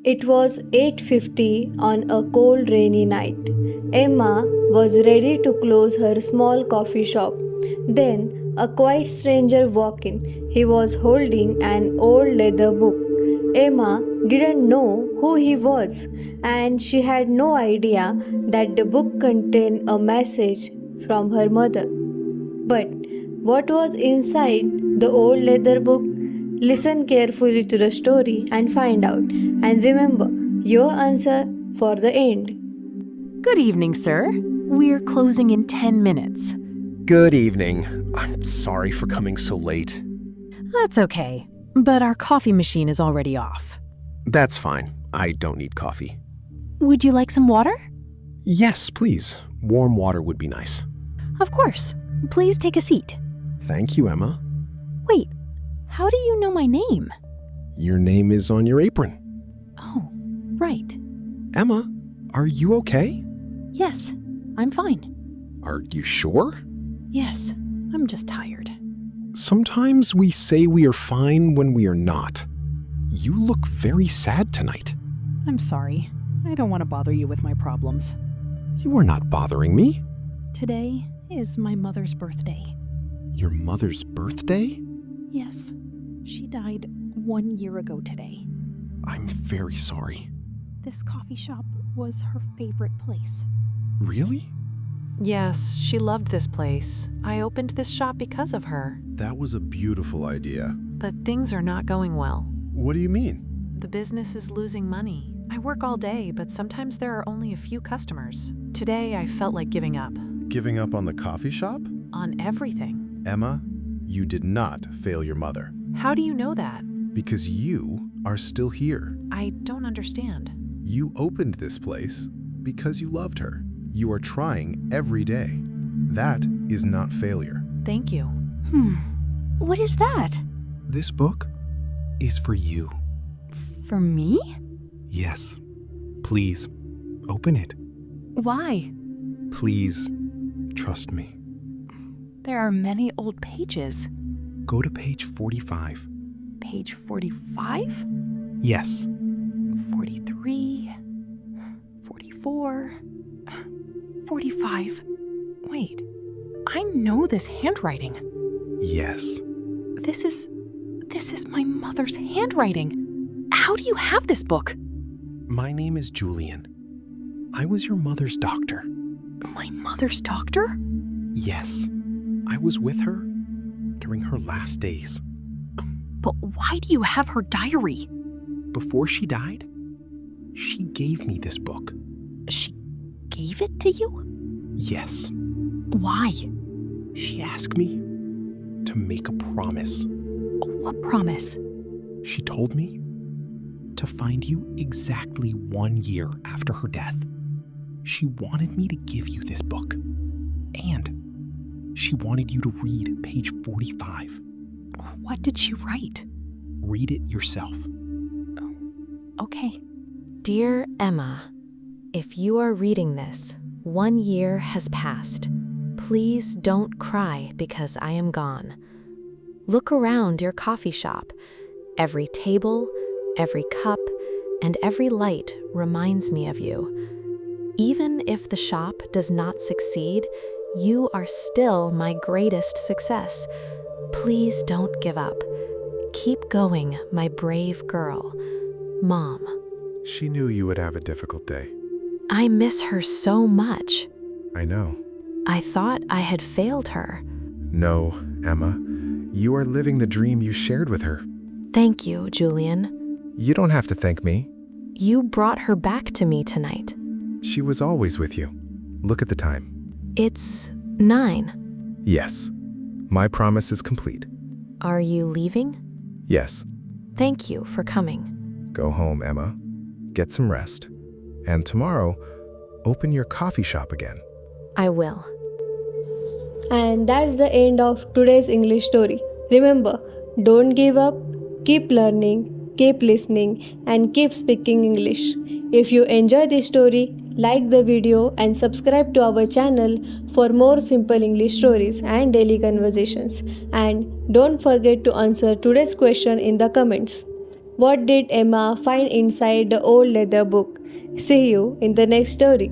It was 8:50 on a cold rainy night. Emma was ready to close her small coffee shop. Then a quiet stranger walked in. He was holding an old leather book. Emma didn't know who he was, and she had no idea that the book contained a message from her mother. But what was inside the old leather book? Listen carefully to the story and find out. And remember your answer for the end. Good evening, sir. We're closing in 10 minutes. Good evening. I'm sorry for coming so late. That's okay, but our coffee machine is already off. That's fine. I don't need coffee. Would you like some water? Yes, please. Warm water would be nice. Of course. Please take a seat. Thank you, Emma. Wait, how do you know my name? Your name is on your apron. Oh, right. Emma, are you okay? Yes, I'm fine. Are you sure? Yes, I'm just tired. Sometimes we say we are fine when we are not. You look very sad tonight. I'm sorry. I don't want to bother you with my problems. You are not bothering me. Today is my mother's birthday. Your mother's birthday? Yes, she died 1 year ago today. I'm very sorry. This coffee shop was her favorite place. Really? Yes, she loved this place. I opened this shop because of her. That was a beautiful idea. But things are not going well. What do you mean? The business is losing money. I work all day, but sometimes there are only a few customers. Today, I felt like giving up. Giving up on the coffee shop? On everything. Emma, you did not fail your mother. How do you know that? Because you are still here. I don't understand. You opened this place because you loved her. You are trying every day. That is not failure. Thank you. What is that? This book is for you. For me? Yes. Please, open it. Why? Please, trust me. There are many old pages. Go to page 45. Page 45? Yes. 43, 44, 45. Wait, I know this handwriting. Yes. This is my mother's handwriting. How do you have this book? My name is Julian. I was your mother's doctor. My mother's doctor? Yes. I was with her during her last days. But why do you have her diary? Before she died, she gave me this book. She gave it to you? Yes. Why? She asked me to make a promise. What promise? She told me to find you exactly 1 year after her death. She wanted me to give you this book. And she wanted you to read page 45. What did she write? Read it yourself. Okay. Dear Emma, if you are reading this, 1 year has passed. Please don't cry because I am gone. Look around your coffee shop. Every table, every cup, and every light reminds me of you. Even if the shop does not succeed, you are still my greatest success. Please don't give up. Keep going, my brave girl. Mom. She knew you would have a difficult day. I miss her so much. I know. I thought I had failed her. No, Emma. You are living the dream you shared with her. Thank you, Julian. You don't have to thank me. You brought her back to me tonight. She was always with you. Look at the time. It's 9. Yes. My promise is complete. Are you leaving? Yes. Thank you for coming. Go home, Emma. Get some rest. And tomorrow, open your coffee shop again. I will. And that's the end of today's English story. Remember, don't give up, keep learning, keep listening, and keep speaking English. If you enjoy this story, like the video and subscribe to our channel for more simple English stories and daily conversations. And don't forget to answer today's question in the comments. What did Emma find inside the old leather book? See you in the next story.